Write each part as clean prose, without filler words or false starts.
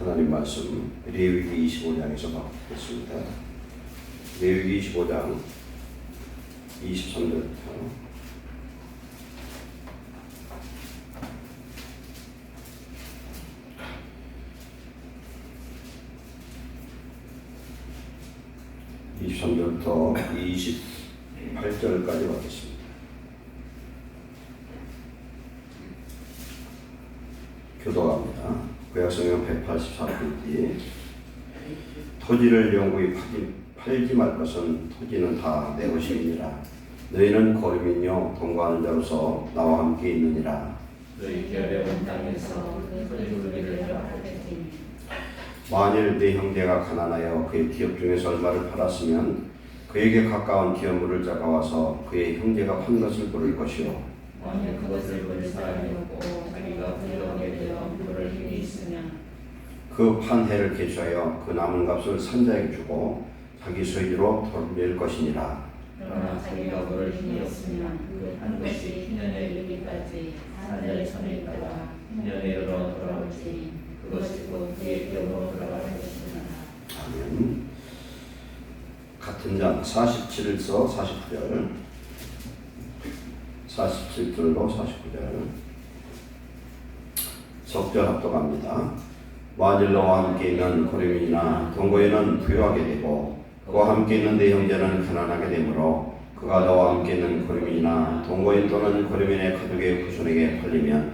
하나님 말씀 레위기 25장에서 받겠습니다. 레위기 25장 23절부터 23절부터 28절까지 받겠습니다. 교도합니다. 구약성경 184페이지. 토지를 영구히 팔지 말 것은 토지는 다 내 것이니라. 너희는 거류민요 동거하는 자로서 나와 함께 있느니라. 너희 어려운 땅에서 거류를 하겠으니 만일 내 형제가 가난하여 그의 기업 중에서 얼마를 팔았으면 그에게 가까운 기업물을 잡아와서 그의 형제가 판 것을 물을 것이요. 만일 그것을 볼 사람이 없고 자기가 부유하게 되어 물을 힘이 있으면 그 판 해를 계수하여 그 남은 값을 산자에게 주고 자기 소유로 돌릴 것이니라. 그러나 자기가 물을 힘이 없으면 그 한 것이 희년에 이르기까지 산자의 손에 있다가 희년에로 돌아올지니 그것이 곧 그의 기업으로 돌아갈 것이니라. 아멘. 같은 장 47에서 49절 47절로 49절 적절 합독합니다. 만일 너와 함께 있는 거류민이나 동거인은 부유하게 되고 그와 함께 있는 내 형제는 가난하게 되므로 그가 너와 함께 있는 거류민이나 동거인 또는 거류민의 가족의 후손에게 팔리면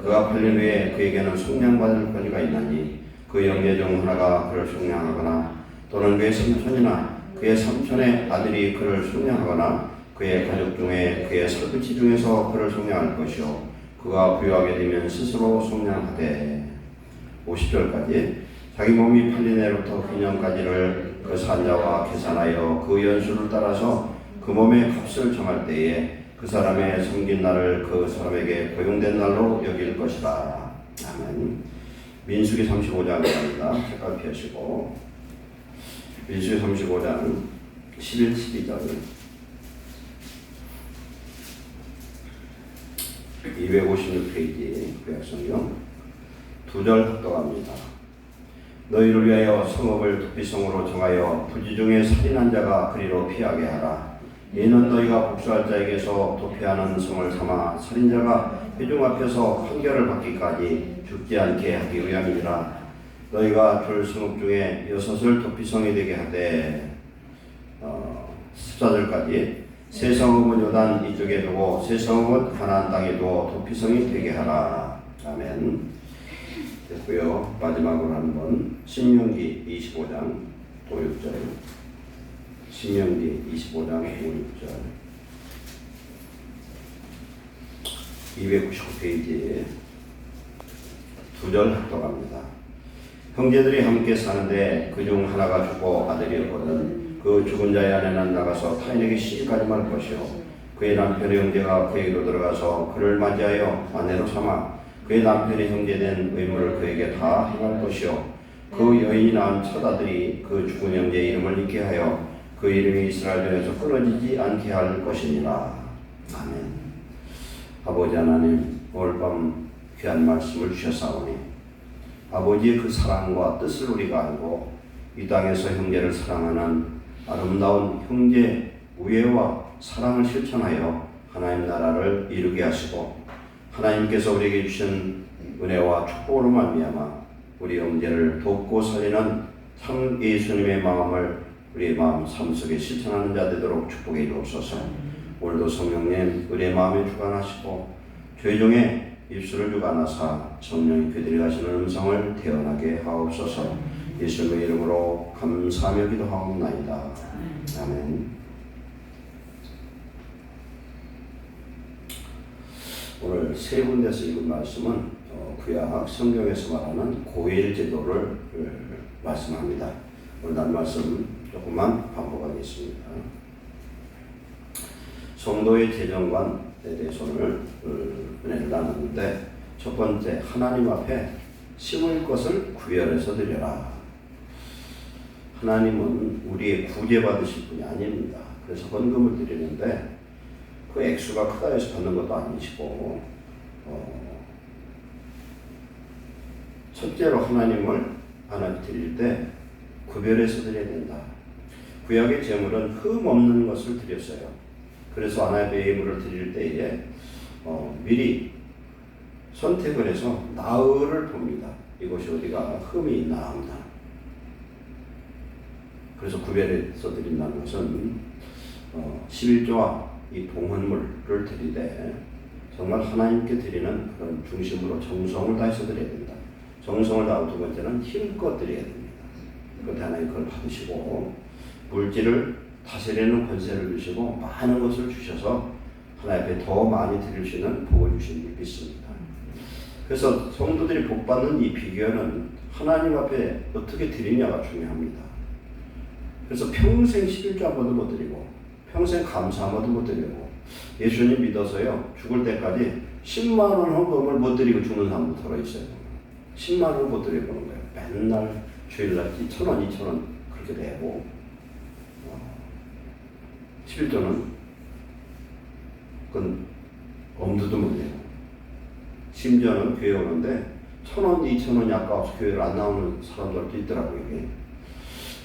그가 팔린 후에 그에게는 속량받을 권리가 있나니 그 형제 중 하나가 그를 속량하거나 또는 그의 삼촌이나 그의 삼촌의 아들이 그를 속량하거나 그의 가족 중에 그의 설부치 중에서 그를 속량할 것이요 그가 부유하게 되면 스스로 속량하되 50절까지 자기 몸이 팔린 해로부터 기년까지를 그 산자와 계산하여 그 연수를 따라서 그 몸의 값을 정할 때에 그 사람의 섬긴 날을 그 사람에게 고용된 날로 여길 것이다. 아멘. 민수기 35장입니다. 색깔 피하시고 민수기 35장 11, 12절 256페이지 구약성경 2절 합독합니다. 너희를 위하여 성읍을 도피성으로 정하여 부지 중에 살인한 자가 그리로 피하게 하라. 이는 너희가 복수할 자에게서 도피하는 성을 삼아 살인자가 회중 앞에서 판결을 받기까지 죽지 않게 하기 위함이니라. 너희가 줄 성읍 중에 6을 도피성이 되게 하되 14절까지 세 성읍은 요단 이쪽에 두고 세 성읍은 가나안 땅에 두어 도피성이 되게 하라. 아멘. 됐고요. 마지막으로 한번 신명기 25장 5, 6절 신명기 25장 5, 6절 299페이지에 2절 합독합니다. 형제들이 함께 사는데 그중 하나가 죽고 아들이 없거든 그 죽은 자의 아내는 나가서 타인에게 시집가지 말 것이요 그의 남편의 형제가 그에게로 들어가서 그를 맞이하여 아내로 삼아 그의 남편의 형제된 의무를 그에게 다 행할 것이요 그 여인이 낳은 첫 아들이 그 죽은 형제의 이름을 잊게 하여 그 이름이 이스라엘 중에서 끊어지지 않게 할 것이니라. 아멘. 아버지 하나님 오늘 밤 귀한 말씀을 주셨사오니 아버지의 그 사랑과 뜻을 우리가 알고 이 땅에서 형제를 사랑하는 아름다운 형제 우애와 사랑을 실천하여 하나님 나라를 이루게 하시고 하나님께서 우리에게 주신 은혜와 축복으로 말미암아 우리 형제를 돕고 살리는 참 예수님의 마음을 우리의 마음 삶 속에 실천하는 자 되도록 축복해 주옵소서. 오늘도 성령님 우리의 마음에 주관하시고 죄종의 입술을 주관하사 성령이 그들이 가시는 음성을 태어나게 하옵소서. 예수님의 이름으로 감사하며 기도하옵나이다. 아멘. 오늘 세 군데서 읽은 말씀은 구약 성경에서 말하는 고일 제도를 말씀합니다. 오늘 난 말씀 조금만 반복하겠습니다. 성도의 재정관에 대해서 오늘 은혜를 나누는데 첫 번째 하나님 앞에 심을 것을 구별해서 드려라. 하나님은 우리의 구제받으실 분이 아닙니다. 그래서 헌금을 드리는데 그 액수가 크다 해서 받는 것도 아니시고 첫째로 하나님을 하나님 드릴 때 구별해서 드려야 된다. 구약의 제물은 흠 없는 것을 드렸어요. 그래서 하나님의 예물을 드릴 때에 미리 선택을 해서 나흘을 봅니다. 이것이 어디가 흠이 있나 없나. 그래서 구별해서 드린다는 것은 11조와 이 봉헌물을 드리되 정말 하나님께 드리는 그런 중심으로 정성을 다해서 드려야 된다. 정성을 다하고 두 번째는 힘껏 드려야 됩니다. 그때 하나님 그걸 받으시고 물질을 다스리는 권세를 주시고 많은 것을 주셔서 하나님 앞에 더 많이 드릴 수 있는 복을 주신 줄 믿습니다. 그래서 성도들이 복받는 이 비결은 하나님 앞에 어떻게 드리냐가 중요합니다. 그래서 평생 11조 한 번도 못 드리고 평생 감사 한 번도 못 드리고 예수님 믿어서요 죽을 때까지 10만 원 헌금을 못 드리고 죽는 사람도 들어있어요. 10만 원을 못 드리고 그런 거예요. 맨날 주일날 1,000원, 2,000원 그렇게 내고 11조는 그건 엄두도 못 내고 심지어는 교회 오는데 1,000원, 2,000원이 아까워서 교회를 안 나오는 사람들도 있더라고요. 이게.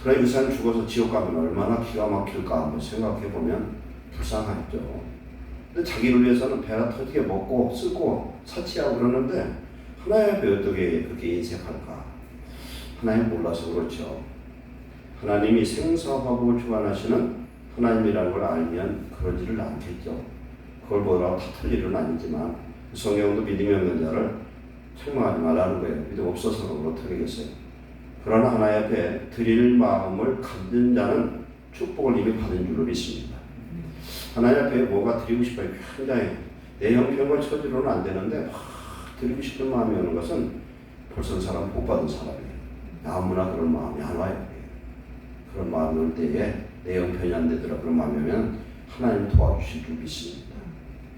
그러니 그 사람 죽어서 지옥 가면 얼마나 기가 막힐까 한번 생각해 보면 불쌍하죠. 근데 자기를 위해서는 배가 터지게 먹고 쓰고 사치하고 그러는데 하나님 앞에 어떻게 그렇게 인색할까? 하나님 몰라서 그렇죠. 하나님이 생사화복을 주관하시는 하나님이라는 걸 알면 그러지를 않겠죠. 그걸 뭐라고 탓할 일은 아니지만 성경도 믿음이 없는 자를 책망하지 말라는 거예요. 믿음 없어서는 어떻게겠어요. 그러나 하나님 앞에 드릴 마음을 갖는 자는 축복을 이미 받은 줄로 믿습니다. 하나님 앞에 뭐가 드리고 싶어요. 굉장히 내 형편과 처지로는 안 되는데 드리고 싶은 마음이 오는 것은 벌써 사람 복 받은 사람이에요. 아무나 그런 마음이 안 와요. 그런 마음이 올 때에 내 형편이 안 되더라 그런 마음이 오면 하나님 도와주실 줄 믿습니다.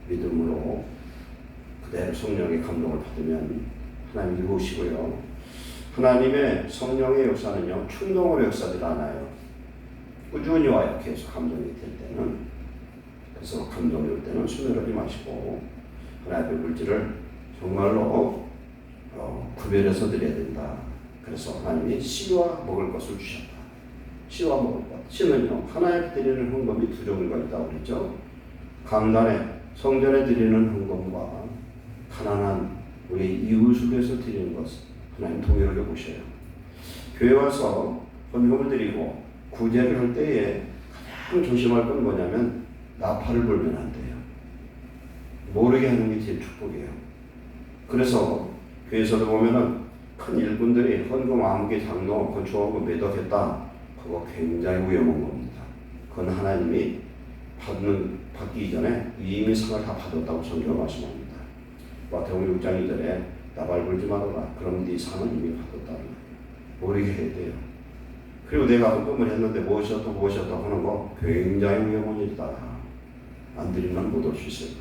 믿음으로 그대로 성령의 감동을 받으면 하나님 이루시고요. 하나님의 성령의 역사는요 충동으로 역사되지 않아요. 꾸준히 와요. 계속 감동이 될 때는. 그래서 감동이 올 때는 수면하지 마시고 하나님의 물질을 정말로 구별해서 드려야 된다. 그래서 하나님이 씨와 먹을 것을 주셨다. 씨와 먹을 것. 씨는요 하나님께 드리는 헌금이 두 종류가 있다고 그랬죠. 강단에 성전에 드리는 헌금과 가난한 우리 이웃을 위해서 드리는 것 하나님 동일하게 보셔요. 교회 와서 헌금을 드리고 구제를 할 때에 가장 조심할 건 뭐냐면 나팔을 불면 안 돼요. 모르게 하는 게 제일 축복이에요. 그래서 교회에서도 보면은 큰 일꾼들이 헌금 아무개 장로 건축하고 매덕했다. 그거 굉장히 위험한 겁니다. 그건 하나님이 받기 이전에 이미 상을 다 받았다고 성경을 말씀합니다. 마태복음 6장 2절에 나발 불지 말아라. 그럼 네 상은 이미 받았다는 거예요. 모르게 해야 돼요. 그리고 내가 헌금을 했는데 무엇이었다 하는 거 굉장히 위험한 일이다. 안 드리면 못 올 수 있어요.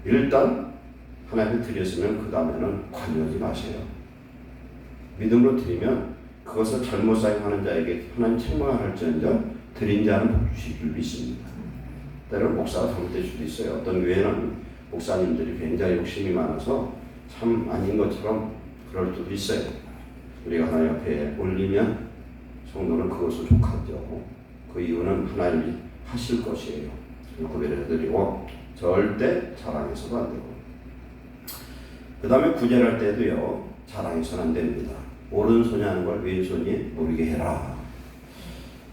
일단 하나님께 드렸으면 그 다음에는 관여하지 마세요. 믿음으로 드리면 그것을 잘못 사용하는 자에게 하나님 책망할지언정 드린 자는 복 주실 줄 믿습니다. 때로는 목사가 잘못될 수도 있어요. 어떤 교회는 목사님들이 굉장히 욕심이 많아서 참 아닌 것처럼 그럴 수도 있어요. 우리가 하나님 앞에 올리면 성도는 그것을 족하죠. 그 이유는 하나님이 하실 것이에요. 구별해드리고 절대 자랑해서도 안 되고 그 다음에 구제할 때도요 자랑해서는 안 됩니다. 오른손이 하는 걸 왼손이 모르게 해라.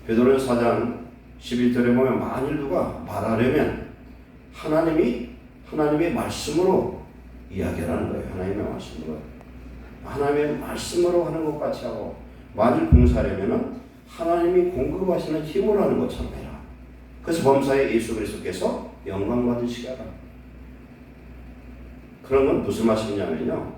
베드로전 4장 11절에 보면 만일 누가 말하려면 하나님의 말씀으로 이야기하라는 거예요. 하나님의 말씀으로 하는 것 같이 하고 만일 봉사하려면 하나님이 공급하시는 힘으로 하는 것처럼 해라. 그래서 범사에 예수 그리스도께서 영광 받으시게 하라. 그런 건 무슨 말씀이냐면요.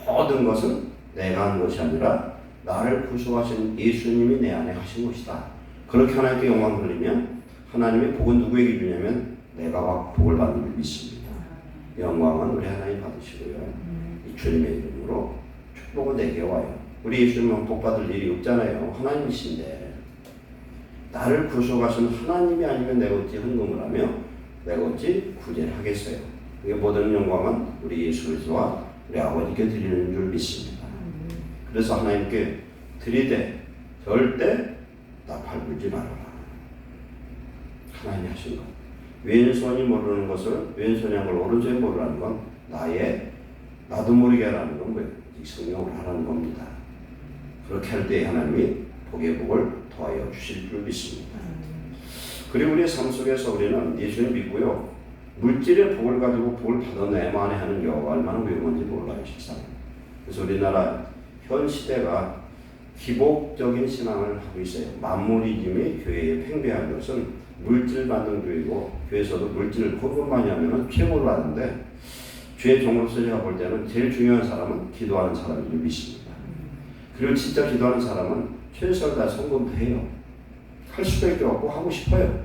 모든 것은 내가 한 것이 아니라 나를 구속하신 예수님이 내 안에 하신 것이다. 그렇게 하나님께 영광 돌리면 하나님의 복은 누구에게 주냐면 내가 복을 받는 줄 믿습니다. 영광은 우리 하나님 받으시고요. 이 주님의 이름으로 축복은 내게 와요. 우리 예수님은 복 받을 일이 없잖아요. 하나님이신데 나를 구속하신 하나님이 아니면 내가 어찌 헌금을 하며 내가 어찌 구제를 하겠어요. 모든 영광은 우리 예수 그리스도와 우리 아버지께 드리는 줄 믿습니다. 그래서 하나님께 들이대 절대 나 밟을지 말아라. 하나님이 하신 것. 왼손이 모르는 것을 왼손이 한 걸 오른손이 모르라는 건 나도 모르게 하라는 건 뭐예요? 성령을 하라는 겁니다. 그렇게 할 때 하나님이 복의 복을 더하여 주실 줄 믿습니다. 그리고 우리의 삶 속에서 우리는 예수님 믿고요. 물질의 복을 가지고 복을 받아내야만 하는 경우가 얼마나 위험한지 몰라요, 실상. 그래서 우리나라 현 시대가 기복적인 신앙을 하고 있어요. 만물이즘이 교회에 팽배한 것은 물질 받는 교회고, 교회에서도 물질을 헌금 많이 하면 최고로 하는데, 주의 종으로서 제가 볼 때는 제일 중요한 사람은 기도하는 사람인 줄 믿습니다. 그리고 진짜 기도하는 사람은 최선을 다해 헌금도 해요. 할 수밖에 없고 하고 싶어요.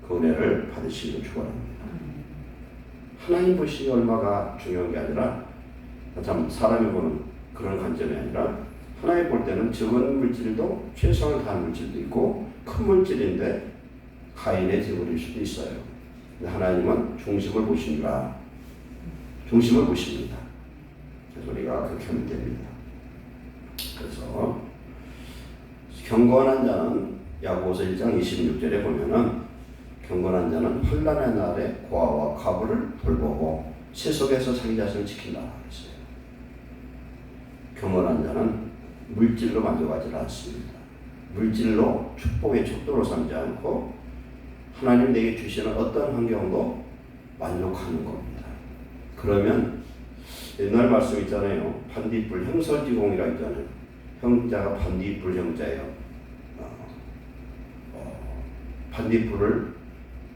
그 은혜를 받으시길 축원합니다. 하나님 보시기 얼마가 중요한 게 아니라, 참 사람이 보는 그런 관점이 아니라, 하나님 볼 때는 적은 물질도 최선을 다한 물질도 있고 큰 물질인데 가인의 재물일 수도 있어요. 근데 하나님은 중심을 보십니다. 중심을 보십니다. 그래서 우리가 그렇게 하면 됩니다. 그래서 경건한 자는 야고보서 1장 26절에 보면은 경건한 자는 환난의 날에 고아와 과부를 돌보고 세속에서 자기 자신을 지킨다 그랬어요. 경건한 자는 물질로 만족하지 않습니다. 물질로 축복의 척도로 삼지 않고 하나님 내게 주시는 어떤 환경도 만족하는 겁니다. 그러면 옛날 말씀 있잖아요. 반딧불 형설지공이라 있잖아요. 형자가 반딧불 형자예요. 반딧불을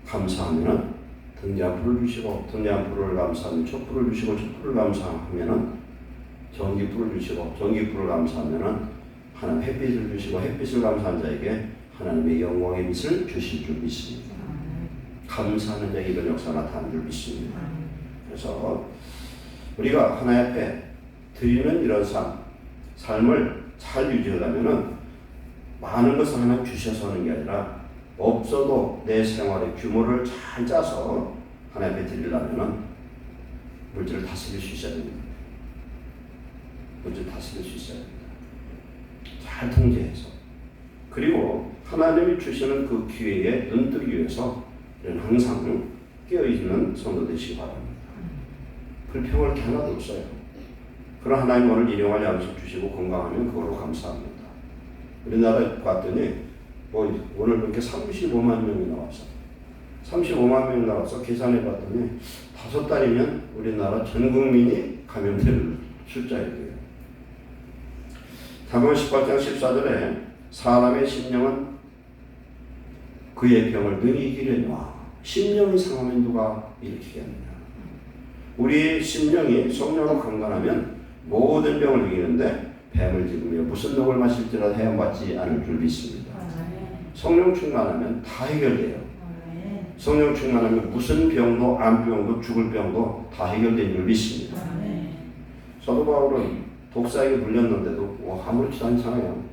감사하면은 등잔불을 주시고, 등잔불을 감사하면 촛불을 주시고, 촛불을 감사하면은 전기불을 주시고, 전기불을 감사하면은 하나님 햇빛을 주시고, 햇빛을 감사한 자에게 하나님의 영광의 빛을 주실 줄 믿습니다. 감사하는 자에게 이런 역사가 나타나는 줄 믿습니다. 그래서 우리가 하나님 앞에 드리는 이런 삶을 잘 유지하려면은 많은 것을 하나님 주셔서 하는 게 아니라 없어도 내 생활의 규모를 잘 짜서 하나님 앞에 드리려면은 물질을 다스릴 수 있어야 됩니다. 물질을 다스릴 수 있어야 됩니다. 잘 통제해서. 그리고 하나님이 주시는 그 기회에 눈뜨기 위해서 항상 깨어있는 성도 되시기 바랍니다. 불평할 게 하나도 없어요. 그런 하나님 오늘 일용할 양식 주시고 건강하면 그걸로 감사합니다. 우리나라에 봤더니 오늘 그렇게 35만 명이 나왔어. 35만 명이 나와서 계산해 봤더니 5달이면 우리나라 전 국민이 감염될 숫자예요. 잠언 18장 14절에 사람의 심령은 그의 병을 능히 이기려니와 심령이 상하면 누가 일으키겠느냐. 우리 심령이 성령으로 강건하면 모든 병을 이기는데 뱀을 짚으며 무슨 독을 마실지라도 해험받지 않을 줄 믿습니다. 성령 충만하면 다 해결돼요. 성령 충만하면 무슨 병도 암병도 죽을 병도 다 해결된 줄 믿습니다. 사도 바울은 독사에게 물렸는데도 아무렇지도 않잖아요.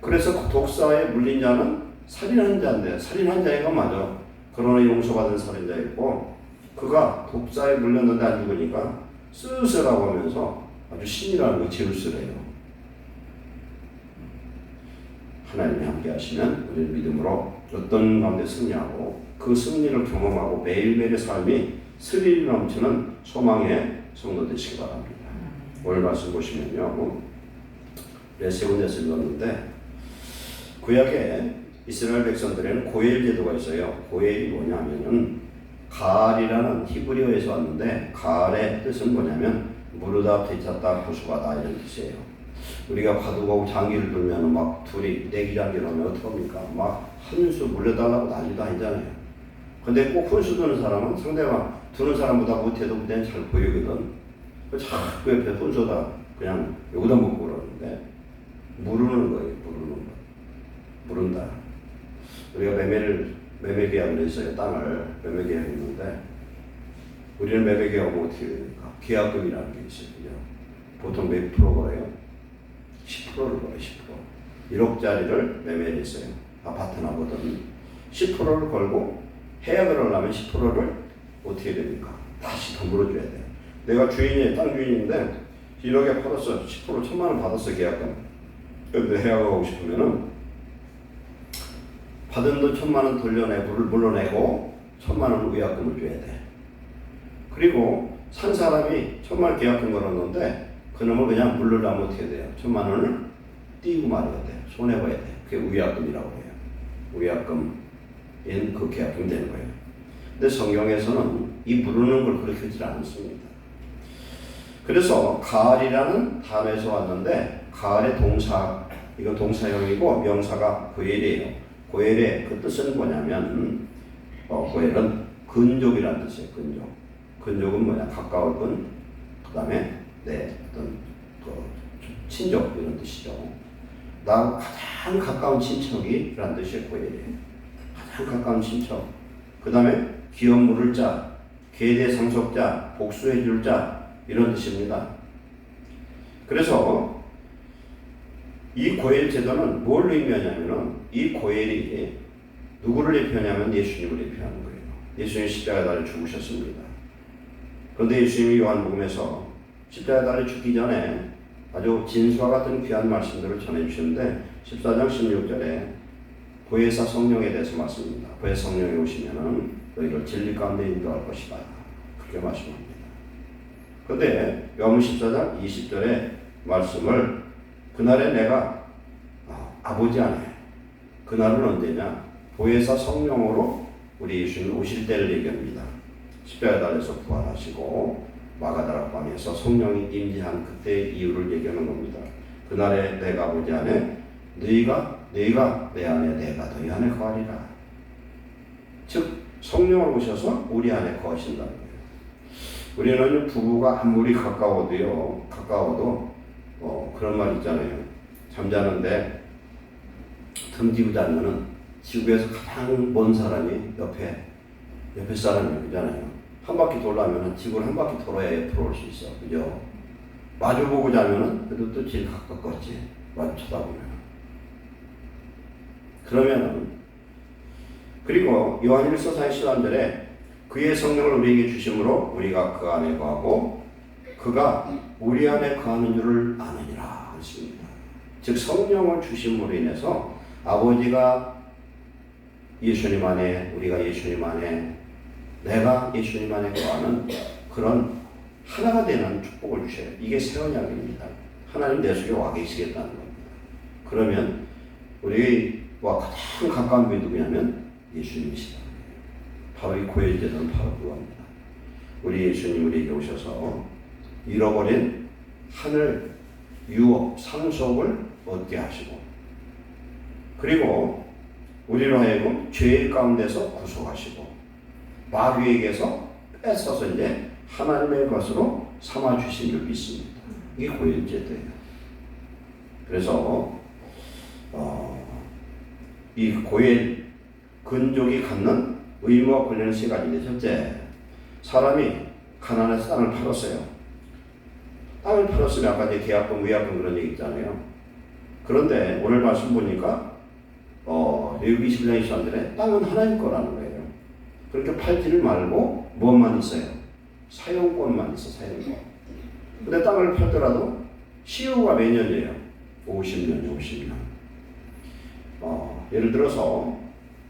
그래서 그 독사에 물린 자는 살인한 자인데, 살인한 자이가 맞아. 그러나 용서받은 살인자였고, 그가 독사에 물렸는데 안 죽으니까 쓰으라고 하면서 아주 신이라는 거 제우스래요. 하나님이 함께 하시면 우리 믿음으로 어떤 가운데 승리하고 그 승리를 경험하고 매일매일의 삶이 스릴이 넘치는 소망의 성도 되시기 바랍니다. 오늘 말씀 보시면요, 세 군데서 읽었는데 구약에 이스라엘 백성들에는 고엘 제도가 있어요. 고엘이 뭐냐면은 가알이라는 히브리어에서 왔는데, 가알의 뜻은 뭐냐면 무르다, 되찾다, 부수하다 이런 뜻이에요. 우리가 바둑하고 장기를 두면 막 둘이 내기장기를 하면 어떡합니까? 막 한 수 물려달라고 난리도 아니잖아요. 근데 꼭 한 수 두는 사람은 상대가 두는 사람보다 못해도 그때는 잘 보이거든. 자꾸 옆에 혼수다 그냥 여기다 먹고 그러는데 무르는 거예요. 무른다. 우리가 매매 계약을 했어요. 땅을 매매 계약했는데 우리는 매매 계약하면 어떻게 됩니까? 계약금이라는 게 있어요. 보통 몇 프로 걸어요? 10%를 걸어요. 10%. 1억짜리를 매매를 했어요. 아파트나 보던 10%를 걸고 해약을 하려면 10%를 어떻게 됩니까? 다시 더 물어줘야 돼요. 내가 주인이에요. 땅 주인인데 1억에 팔았어. 10% 1,000만 원 받았어 계약금. 근데 해약하고 싶으면은 받은 돈 1,000만 원 물러내고 1,000만 원 의약금을 줘야 돼. 그리고 산 사람이 1,000만 원 계약금 걸었는데 그놈을 그냥 물러나면 어떻게 돼요? 1,000만 원을 띄고 말아야 돼. 손해봐야 돼. 그게 의약금이라고 해요. 의약금인 그 계약금이 되는 거예요. 근데 성경에서는 이 부르는 걸 그렇게 하지 않습니다. 그래서 가을이라는 단어에서 왔는데 가을의 동사, 이거 동사형이고 명사가 고엘이에요. 고엘의 그 뜻은 뭐냐면 고엘은 근족이라는 뜻이에요. 근족. 근족은 뭐냐? 가까울 근, 그 다음에 내 어떤 친족 이런 뜻이죠. 나 가장 가까운 친척이라는 뜻이에요. 고엘이에요. 가장 가까운 친척. 그 다음에 기업 물을 자, 계대 상속자, 복수해 줄 자 이런 뜻입니다. 그래서 이 고엘 제도는 뭘 의미하냐면은 이 고엘이 누구를 대표하냐면 예수님을 대표하는 거예요. 예수님이 십자가에 달려 죽으셨습니다. 그런데 예수님이 요한복음에서 십자가에 달려 죽기 전에 아주 진수와 같은 귀한 말씀들을 전해주시는데 14장 16절에 보혜사 성령에 대해서 말씀합니다. 보혜사 성령이 오시면은 너희를 진리 가운데 인도할 것이다. 그렇게 말씀합니다. 그런데 요한복음 14장 20절에 말씀을 그날에 내가 아버지 안에 그날은 언제냐? 보혜사 성령으로 우리 예수님 오실 때를 얘기합니다. 십자가에 달려서 부활하시고 마가다라 광야에서 성령이 임재한 그때의 이유를 얘기하는 겁니다. 그날에 내가 아버지 안에 너희가 내 안에 내가 너희 안에 거하리라. 즉 성령을 오셔서 우리 안에 거하신다는 거예요. 우리는 부부가 아무리 가까워도 그런 말 있잖아요. 잠자는데 등지고 자면은 지구에서 가장 먼 사람이 옆에 사람이잖아요. 한 바퀴 돌려면 지구를 한 바퀴 돌아야 옆으로 올 수 있어. 그죠? 마주보고 자면은 그래도 또 제일 가깝겠지. 마주 쳐다보면. 그러면은 그리고 요한일서 4장 13절에 그의 성령을 우리에게 주심으로 우리가 그 안에 거하고 그가 우리 안에 거하는 줄을 아느니라 했습니다. 즉 성령을 주심으로 인해서 아버지가 예수님 안에 우리가 예수님 안에 내가 예수님 안에 거하는 그런 하나가 되는 축복을 주셔요. 이게 새 언약입니다. 하나님 내 속에 와 계시겠다는 겁니다. 그러면 우리와 가장 가까운 분이 누구냐면 예수님이시다. 바로 이 고혈제도는 바로 그겁니다. 우리 예수님 우리에게 오셔서 잃어버린 하늘 유업 상속을 얻게 하시고 그리고 우리로 하여금 죄 가운데서 구속하시고 마귀에게서 뺏어서 이제 하나님의 것으로 삼아 주신 줄 믿습니다. 이게 고혈제도예요. 그래서 이 고혈 근족이 갖는 의무와 권리는 세 가지인데 첫째, 사람이 가난해서 땅을 팔았어요. 땅을 팔았으면 아까 이제 계약금, 위약금 그런 얘기 있잖아요. 그런데 오늘 말씀 보니까 레위기 21장 23절에 땅은 하나님 거라는 거예요. 그렇게 팔지를 말고 무엇만 있어요? 사용권만 있어, 사용권. 근데 땅을 팔더라도 시효가 몇 년이에요? 50년. 예를 들어서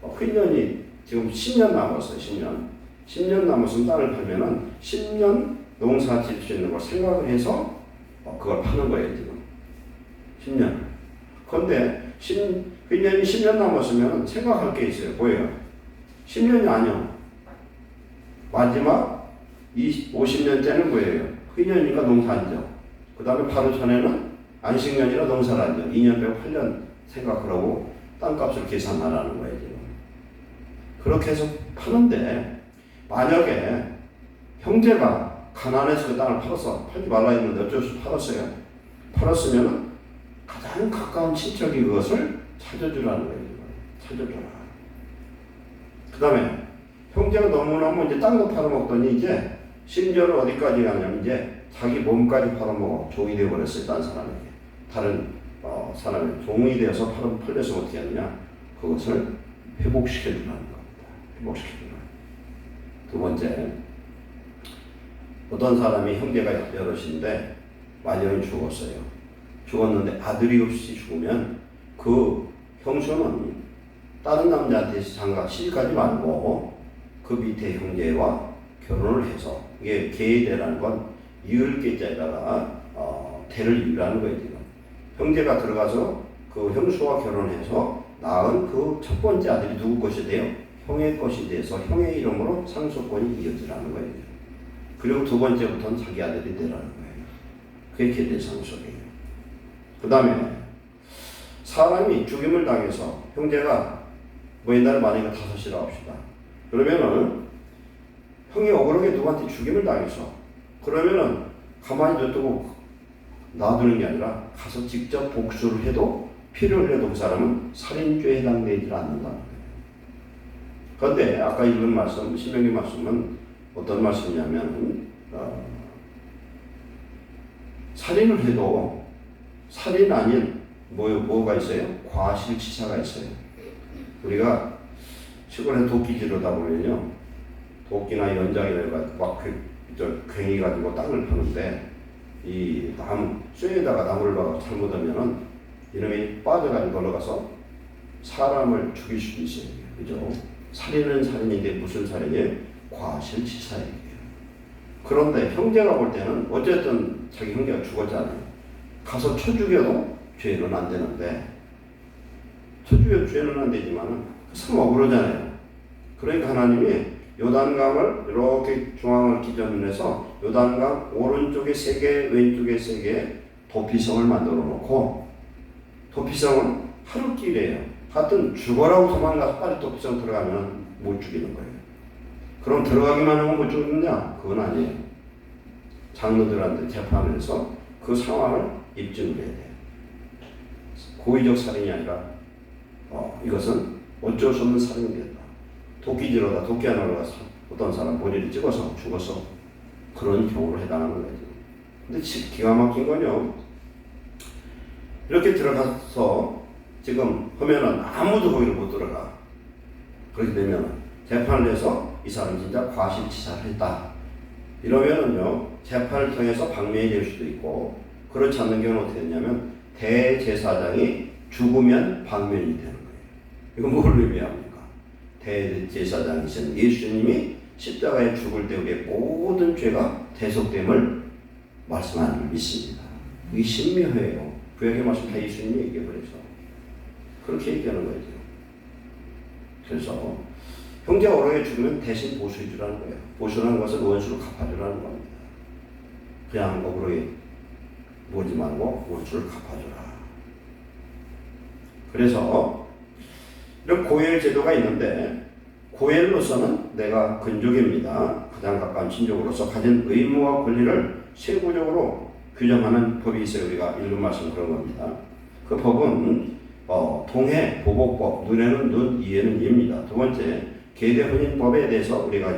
휘년이 지금 10년 남았어요. 10년 남았으면 땅을 팔면은 10년 농사 지을 수 있는 걸 생각을 해서 그걸 파는 거예요. 지금 10년. 그런데 휘년이 10년 남았으면 생각할 게 있어요. 뭐예요? 10년이 아니요. 마지막 50년째는 뭐예요? 휘년이니까 농사 안 져. 그 다음에 바로 전에는 안식년이라 농사를 안 져. 2년 빼고 8년 생각하라고 땅값을 계산하라는 거예요. 지금. 그렇게 해서 파는데 만약에 형제가 가난해서 그 땅을 팔지 말라 했는데 어쩔 수 팔았어요. 팔았으면 가장 가까운 친척이 그것을 찾아주라는 거예요. 찾아줘라. 그 다음에 형제가 너무너무 이제 땅도 팔아먹더니 이제 심지어는 어디까지 가냐면 이제 자기 몸까지 팔아먹어 종이 되어버렸어요. 딴 사람에게. 다른 사람이 종이 되어서 팔려서 어떻게 하느냐. 그것을 회복시켜주라는 겁니다. 회복시켜주라. 두 번째, 어떤 사람이 형제가 여럿인데 완전히 죽었어요. 죽었는데 아들이 없이 죽으면 그 형수는 다른 남자한테 장가 시집가지 말고 그 밑에 형제와 결혼을 해서, 이게 계대라는 건 이을 계자에다가 대를 이으라는 거예요. 지금 형제가 들어가서 그 형수와 결혼해서 낳은 그 첫 번째 아들이 누구 것이 돼요? 형의 것이 돼서 형의 이름으로 상속권이 이어지라는 거예요. 그리고 두 번째부터는 자기 아들이 되라는 거예요. 그게 계대상속이에요. 그 다음에 사람이 죽임을 당해서, 형제가 뭐 옛날에 만약에 다섯이라 합시다. 그러면은 형이 억울하게 누구한테 죽임을 당해서, 그러면은 가만히 놔두고 놔두는 게 아니라 가서 직접 복수를 해도, 피를 흘려도 그 사람은 살인죄에 해당되지 않는다는 거예요. 그런데 아까 읽은 말씀, 신명기 말씀은 어떤 말씀이냐면 살인을 해도 살인 아닌 뭐가 있어요? 과실치사가 있어요. 우리가 시골에 도끼 지르다 보면요, 도끼나 연장이나 막 괭이 가지고 땅을 파는데 이 나무 쇠에다가 나무를 박아 잘못하면은 이놈이 빠져가지고 걸어가서 사람을 죽일 수도 있어요. 그죠? 살인은 살인인데 무슨 살인이에요? 과실치사예요. 그런데 형제가 볼 때는 어쨌든 자기 형제가 죽었잖아요. 가서 쳐 죽여도 죄는 안 되는데, 쳐 죽여도 죄는 안 되지만은 참 억울하잖아요. 그러니까 하나님이 요단강을 이렇게 중앙을 기점으로 해서 요단강 오른쪽에 3개, 왼쪽에 3개 도피성을 만들어 놓고, 도피성은 하루길이에요. 하여튼 죽어라고 도망가서 빨리 도피성 들어가면 못 죽이는 거예요. 그럼 들어가기만 하면 못 죽느냐? 그건 아니에요. 장로들한테 재판을 해서 그 상황을 입증을 해야 돼요. 고의적 살인이 아니라 이것은 어쩔 수 없는 살인이 됐다. 도끼질하다 도끼 하나로 가서 어떤 사람 머리를 찍어서 죽어서 그런 경우로 해당하는 거죠. 근데 기가 막힌 건요, 이렇게 들어가서 지금 하면은 아무도 거기를 못 들어가. 그렇게 되면 재판을 해서 이 사람 진짜 과실치사를 했다 이러면은요, 재판을 통해서 방면이 될 수도 있고, 그렇지 않는 경우는 어떻게 되냐면 대제사장이 죽으면 방면이 되는 거예요. 이건 뭘 의미합니까? 대제사장이신 예수님이 십자가에 죽을 때 우리의 모든 죄가 대속됨을 말씀하는 걸 믿습니다. 이게 신묘해요. 구약의 말씀 다 예수님이 얘기해버려서 그렇게 얘기하는 거죠. 그래서 형제가 억울하게 죽으면 대신 보수해 주라는 거예요. 보수라는 것은 원수를 갚아주라는 겁니다. 그냥 억울하게 모지 말고 원수를 갚아주라. 그래서 이런 고엘 제도가 있는데, 고엘로서는 내가 근족입니다. 가장 가까운 친족으로서 가진 의무와 권리를 세부적으로 규정하는 법이 있어요. 우리가 읽은 말씀 그런 겁니다. 그 법은 동해 보복법, 눈에는 눈, 이에는 이입니다. 두 번째, 계대 혼인법에 대해서 우리가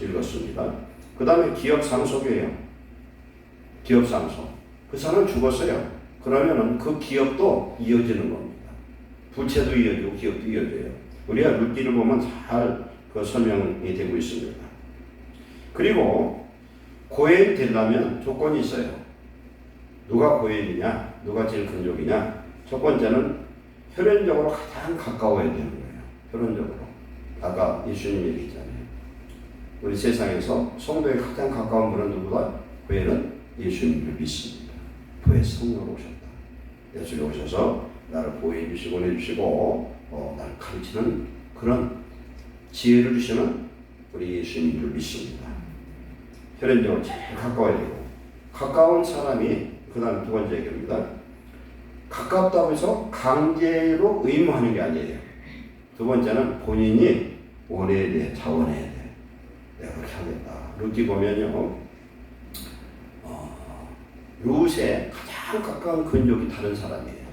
읽었습니다. 그 다음에 기업상속이에요. 기업상속. 그 사람 죽었어요. 그러면은 그 기업도 이어지는 겁니다. 부채도 이어지고 기업도 이어져요. 우리가 룻기를 보면 잘 그 설명이 되고 있습니다. 그리고 고엘이 되려면 조건이 있어요. 누가 고엘이냐? 누가 제일 근족이냐? 첫 번째는 혈연적으로 가장 가까워야 되는 거예요. 혈연적으로. 아까 예수님 얘기했잖아요. 우리 세상에서 성도에 가장 가까운 분은 누구다? 고엘은 예수님을 믿습니다. 부의 성령으로 오셨다. 예수님 오셔서 나를 보호해 주시고 내주시고 나를 가르치는 그런 지혜를 주시는 우리 예수님을 믿습니다. 혈연적으로 제일 가까워야 되고, 가까운 사람이 그 다음 두 번째 얘기입니다. 가깝다고 해서 강제로 의무하는 게 아니에요. 두 번째는 본인이 원해야 돼, 자원해야 돼. 내가 그렇게 하겠다. 룻기 보면요, 룻에 가장 가까운 근족이 다른 사람이에요.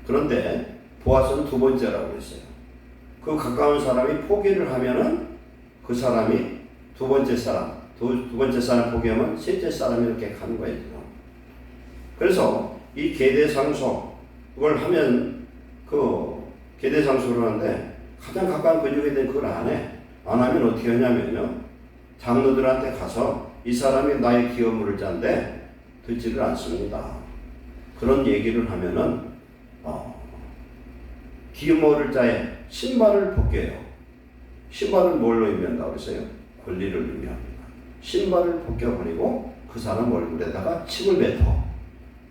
그런데 보아스는 두 번째라고 했어요. 그 가까운 사람이 포기를 하면은 그 사람이 두 번째 사람 포기하면 셋째 사람이 이렇게 가는 거예요. 그래서 이 계대상속을 하면 그 계대상속을 하는데 가장 가까운 근육에 대한 그걸 안 해. 안 하면 어떻게 하냐면요, 장로들한테 가서 이 사람이 나의 기업물을 짠데 듣지를 않습니다. 그런 얘기를 하면은 기모를 자에 신발을 벗겨요. 신발은 뭘로 의미한다고 그랬어요? 권리를 의미합니다. 신발을 벗겨버리고 그 사람 얼굴에다가 침을 뱉어.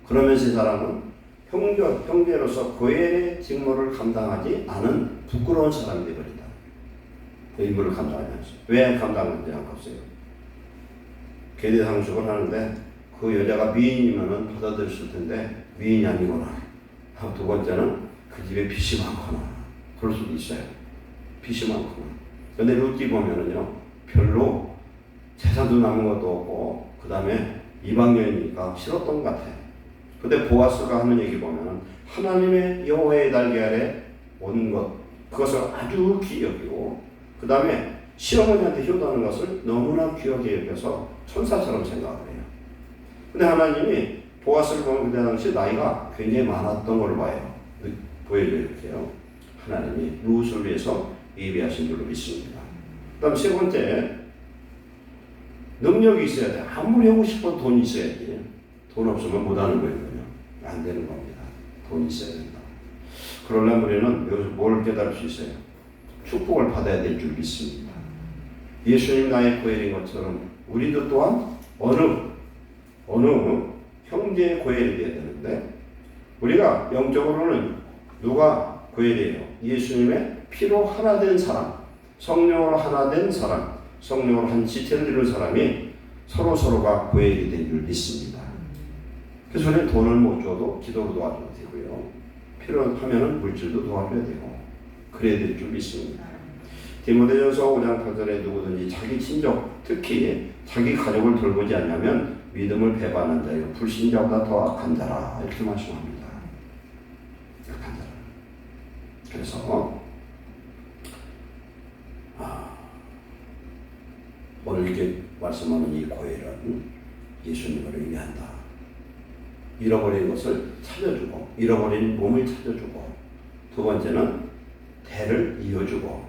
그러면서 이 사람은 형제로서 고엘의 직무를 감당하지 않은 부끄러운 사람이 되어버린다. 그 임무를 감당하지 않았어요. 왜 감당하지 않겠어요? 계대 상속을 하는데 그 여자가 미인이면은 받아들였을 텐데 미인이 아니구나. 두 번째는 그 집에 빚이 많구나. 그럴 수도 있어요. 빚이 많구나. 근데 룻기 보면은요, 별로 재산도 남은 것도 없고, 그 다음에 이방인이니까 싫었던 것 같아요. 근데 보아스가 하는 얘기 보면은 하나님의 여호와의 날개 아래 온 것, 그것을 아주 귀히 여기고, 그 다음에 시어머니한테 효도하는 것을 너무나 귀하게 여겨서 천사처럼 생각을 해요. 근데 하나님이 보아스를 보면 그때 당시 나이가 굉장히 많았던 걸로 봐요. 보여줘요, 이렇게요. 하나님이 룻을 위해서 예비하신 줄로 믿습니다. 그 다음 세 번째, 능력이 있어야 돼. 아무리 하고 싶어도 돈이 있어야지. 돈 없으면 못하는 거예요. 안 되는 겁니다. 돈이 있어야 된다. 그러려면 우리는 여기서 뭘 깨달을 수 있어요? 축복을 받아야 될 줄 믿습니다. 예수님 나의 고엘인 것처럼 우리도 또한 어느 형제의 고엘이 되어야 되는데, 우리가 영적으로는 누가 고엘이에요? 예수님의 피로 하나 된 사람, 성령으로 하나 된 사람, 성령으로 한 지체를 이룬 사람이 서로가 고엘이 된 줄 믿습니다. 그래서 우리는 돈을 못 줘도 기도로 도와줘도 되고요. 필요하면 물질도 도와줘야 되고, 그래야 될 줄 믿습니다. 디모데전서 5장 8절에 누구든지 자기 친족, 특히 자기 가족을 돌보지 않냐면 믿음을 배반한 자요 불신자보다 더 악한 자라, 이렇게 말씀합니다. 악한 자라. 그래서 오늘 이렇게 말씀하는 이 고엘은 예수님을 의미한다. 잃어버린 것을 찾아주고, 잃어버린 몸을 찾아주고, 두 번째는 대를 이어주고,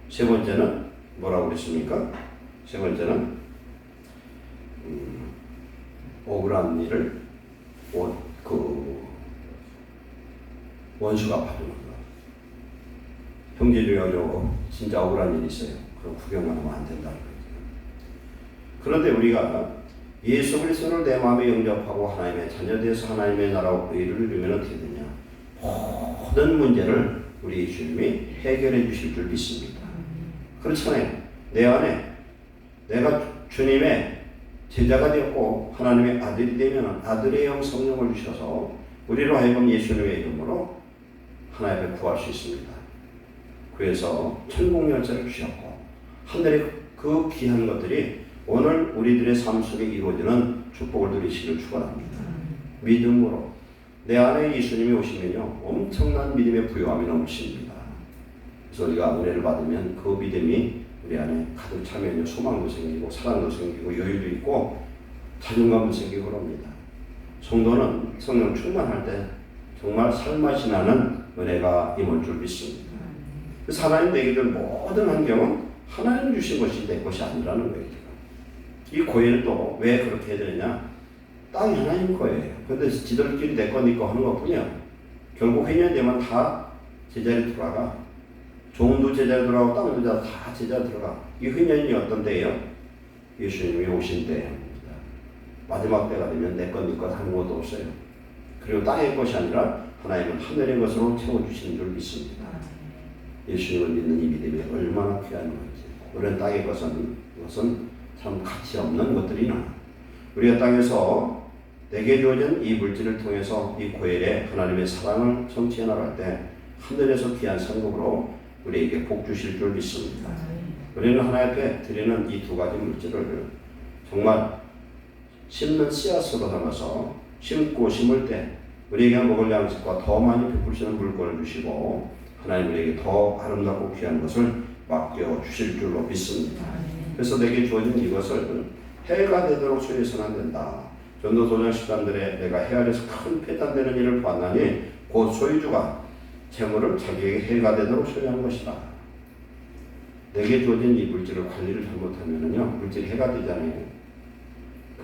세 번째는 뭐라고 그랬습니까? 세 번째는 억울한 일을 원수가 봐주는 거. 형제 중에 진짜 억울한 일이 있어요. 그럼 구경만 하면 안 된다는 거예요. 그런데 우리가 예수 그리스도를 내 마음에 영접하고 하나님의 자녀되어서 하나님의 나라와 의를 이루면 어떻게 되냐? 모든 문제를 우리 예수님이 해결해 주실 줄 믿습니다. 그렇잖아요. 내 안에 내가 주님의 제자가 되었고 하나님의 아들이 되면 아들의 영 성령을 주셔서 우리로 하여금 예수님의 이름으로 하나님을 구할 수 있습니다. 그래서 천국 열쇠를 주셨고 하늘의 그 귀한 것들이 오늘 우리들의 삶 속에 이루어지는 축복을 누리시기를 축원합니다. 믿음으로 내 안에 예수님이 오시면요 엄청난 믿음의 부요함이 넘칩니다. 그래서 우리가 은혜를 받으면 그 믿음이 우리 안에 가득 차면요 소망도 생기고 사랑도 생기고 여유도 있고 자존감도 생기고 그럽니다. 성도는 성령 충만할 때 정말 살맛이 나는 은혜가 임할 줄 믿습니다. 그래서 하나님 내게 준 모든 환경은 하나님 주신 것이 내 것이 아니라는 거예요. 이 고해는 또 왜 그렇게 해야 되느냐? 땅이 하나님 거예요. 그런데 지들끼리 내 거 네 거 하는 것뿐이야. 결국 회년되면 다 제자리 돌아가. 종도 제자리 돌아가고 땅도 다 제자리 들어가. 이 회년이 어떤 때예요? 예수님이 오신 때입니다. 마지막 때가 되면 내 것 네 것 하는 것도 없어요. 그리고 땅의 것이 아니라 하나님은 하늘의 것으로 채워주시는 줄 믿습니다. 예수님을 믿는 이 믿음이 얼마나 귀한 건지. 우리는 땅의 것은 참 가치 없는 것들이나 우리가 땅에서 내게 주어진 이 물질을 통해서 이 고엘에 하나님의 사랑을 성취해 나갈 때 하늘에서 귀한 상급으로 우리에게 복 주실 줄 믿습니다. 우리는 하나님 앞에 드리는 이 두 가지 물질을 정말 심는 씨앗으로 담아서 심고 심을 때 우리에게 먹을 양식과 더 많이 베풀시는 물건을 주시고 하나님 우리에게 더 아름답고 귀한 것을 맡겨 주실 줄로 믿습니다. 그래서 내게 주어진 이것을 해가 되도록 소유해서는 안 된다. 전도도장 식단들에 내가 해 아래서 큰 폐단되는 일을 보았나니 곧 소유주가 재물을 자기에게 해가 되도록 소유하는 것이다. 내게 주어진 이 물질을 관리를 잘못하면요 물질이 해가 되잖아요.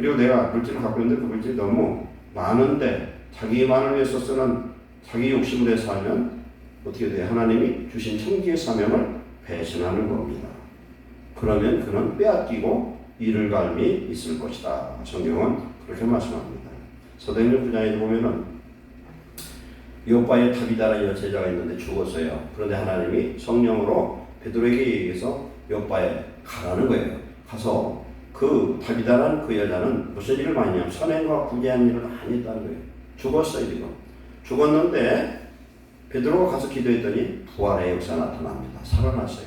그리고 내가 물질을 갖고 있는데 그 물질이 너무 많은데 자기만을 위해서 쓰는 자기 욕심으로 살면 어떻게 돼요? 하나님이 주신 천기의 사명을 배신하는 겁니다. 그러면 그는 빼앗기고 이를 갈미 있을 것이다. 성경은 그렇게 말씀합니다. 사도행전 9장에 보면은 요바에 다비다라는 여제자가 있는데 죽었어요. 그런데 하나님이 성령으로 베드로에게 얘기해서 요바에 가라는 거예요. 가서 그 다비다라는 그 여자는 무슨 일을 많이 했냐면 선행과 구제한 일을 많이 했다는 거예요. 죽었어요 지금. 죽었는데 베드로가 가서 기도했더니 부활의 역사 나타납니다. 살아났어요.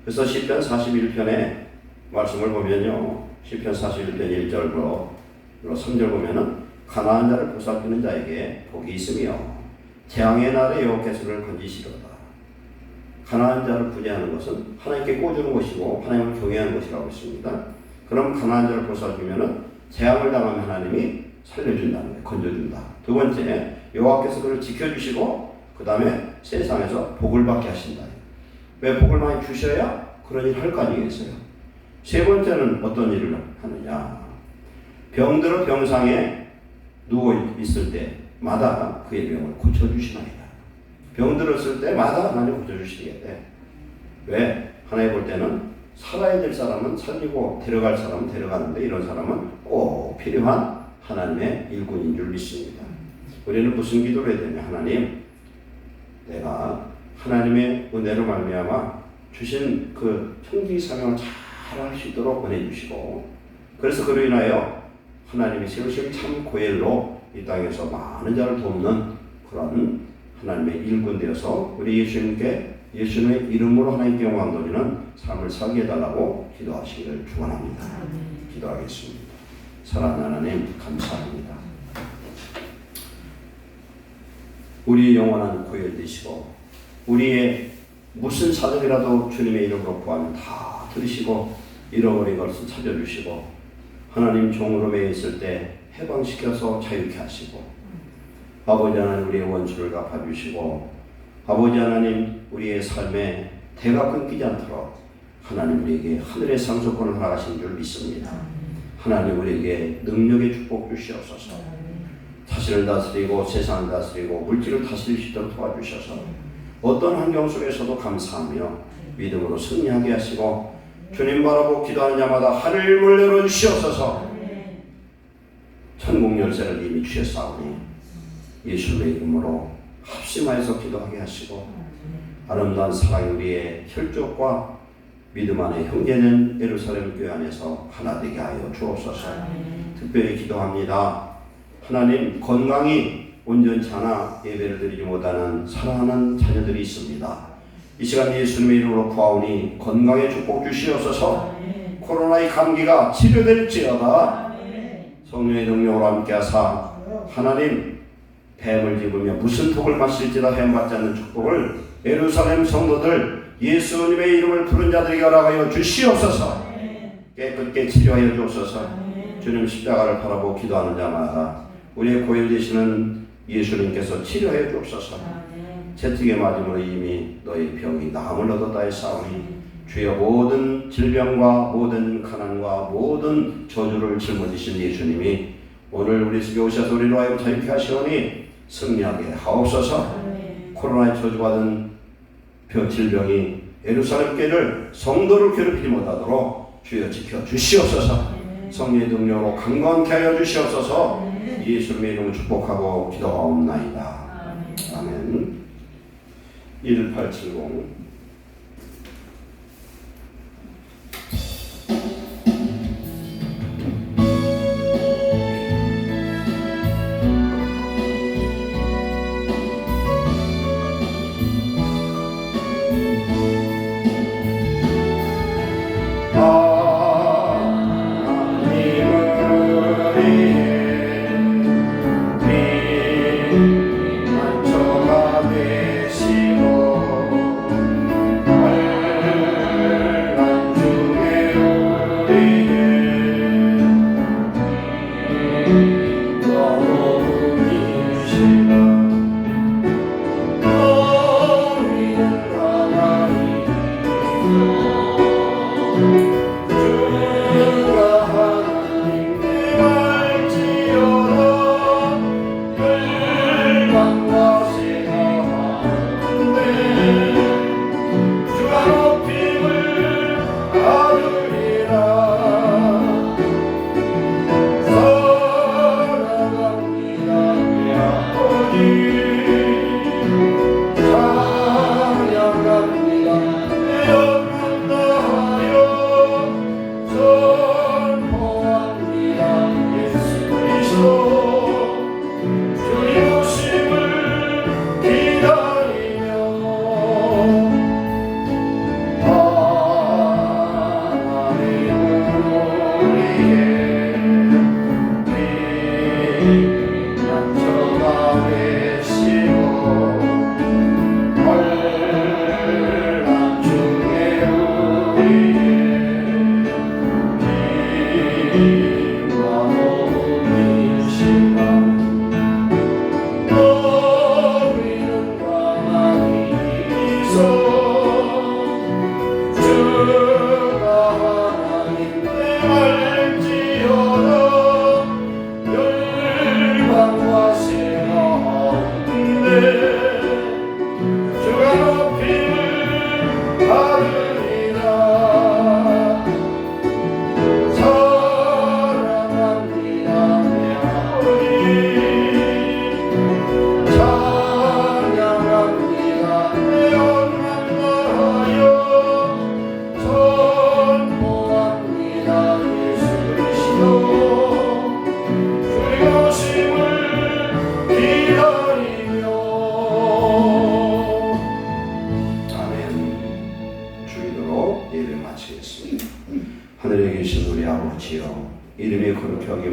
그래서 시편 41편의 말씀을 보면요. 시편 41편 1절부터 3절 보면은 가난한 자를 보살피는 자에게 복이 있으며 재앙의 날에 여호와께서 그를 건지시리로다. 가난한 자를 구제하는 것은 하나님께 꽂주는 것이고 하나님을 경외하는 것이라고 했습니다. 그럼 가난한 자를 보살피면은 재앙을 당하면 하나님이 살려준다는 거예요. 건져준다. 두 번째, 여호와께서 그를 지켜주시고 그 다음에 세상에서 복을 받게 하신다. 왜 복을 많이 주셔야 그런 일을 할 거 아니겠어요. 세 번째는 어떤 일을 하느냐. 병들어 병상에 누워 있을 때마다 그의 병을 고쳐주시나이다. 병들었을 때마다 하나님 고쳐주시겠대. 왜? 하나님 볼 때는 살아야 될 사람은 살리고 데려갈 사람은 데려가는데 이런 사람은 꼭 필요한 하나님의 일꾼인 줄 믿습니다. 우리는 무슨 기도를 해야 되냐. 하나님, 내가 하나님의 은혜로 말미암아 주신 그 청지 사명을 잘 할 수 있도록 보내주시고, 그래서 그로 인하여 하나님이 세우신 참 고엘로 이 땅에서 많은 자를 돕는 그런 하나님의 일꾼 되어서 우리 예수님의 이름으로 하나님께 영광 돌리는 삶을 살게 해달라고 기도하시기를 축원합니다. 기도하겠습니다. 사랑하는 하나님, 감사합니다. 우리의 영원한 고엘 되시고 우리의 무슨 사정이라도 주님의 이름으로 구하면 다 들으시고 잃어버린 것을 찾아주시고 하나님 종으로 매여 있을 때 해방시켜서 자유케 하시고 아버지 하나님 우리의 원수를 갚아주시고 아버지 하나님 우리의 삶에 대가 끊기지 않도록 하나님 우리에게 하늘의 상속권을 허락하신 줄 믿습니다. 하나님 우리에게 능력의 축복 주시옵소서. 자신을 다스리고 세상을 다스리고 물질을 다스릴 수 있도록 도와주셔서 어떤 환경 속에서도 감사하며 믿음으로 승리하게 하시고 주님 바라보고 기도하는 자마다 하늘을 열어주시옵소서. 천국 열쇠를 이미 주셨사오니 예수의 이름으로 합심하여서 기도하게 하시고 아름다운 사랑의 우리의 혈족과 믿음 안에 형제는 예루살렘 교회 안에서 하나 되게 하여 주옵소서. 특별히 기도합니다. 하나님, 건강이 온전치 않아 예배를 드리지 못하는 사랑하는 자녀들이 있습니다. 이 시간 예수님의 이름으로 구하오니 건강에 축복 주시옵소서. 코로나의 감기가 치료될지어다. 성령의 능력으로 함께하사 하나님 뱀을 집으며 무슨 독을 마실지라 뱀받지 않는 축복을 예루살렘 성도들 예수님의 이름을 부른 자들에게 허락하여 주시옵소서. 깨끗게 치료하여 주옵소서. 주님 십자가를 바라보고 기도하는 자마다 우리의 고일 되시는 예수님께서 치료해 주옵소서. 채찍에 맞음으로 이미 너희 병이 나음을 얻었다 했사오니 주여 모든 질병과 모든 가난과 모든 저주를 짊어지신 예수님이 오늘 우리 속에 오셔서 우리로 하여금 자유케 하시오니 승리하게 하옵소서. 코로나에 저주받은 질병이 예루살렘 교회를 성도를 괴롭히지 못하도록 주여 지켜 주시옵소서. 성령의 능력으로 강건케 하여 주시옵소서. 예수님의 이름을 축복하고 기도하옵나이다. 아멘. 1870 만초가 되시고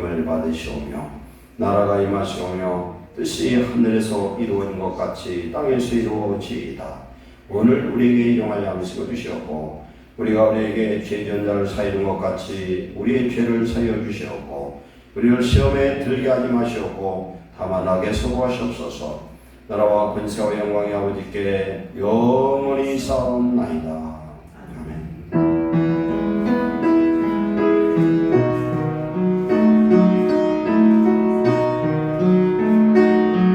영광을 받으시오며 나라가 임하시오며 뜻이 하늘에서 이루어진 것 같이 땅에서 이루어지이다. 오늘 우리에게 일용할 양식을 주시옵고 우리가 우리에게 죄지은 자를 사하는 것 같이 우리의 죄를 사하여 주시옵고 우리를 시험에 들게 하지 마시옵고 다만 악에 서구하시옵소서. 나라와 권세와 영광이 아버지께 영원히 쌓옵나이다.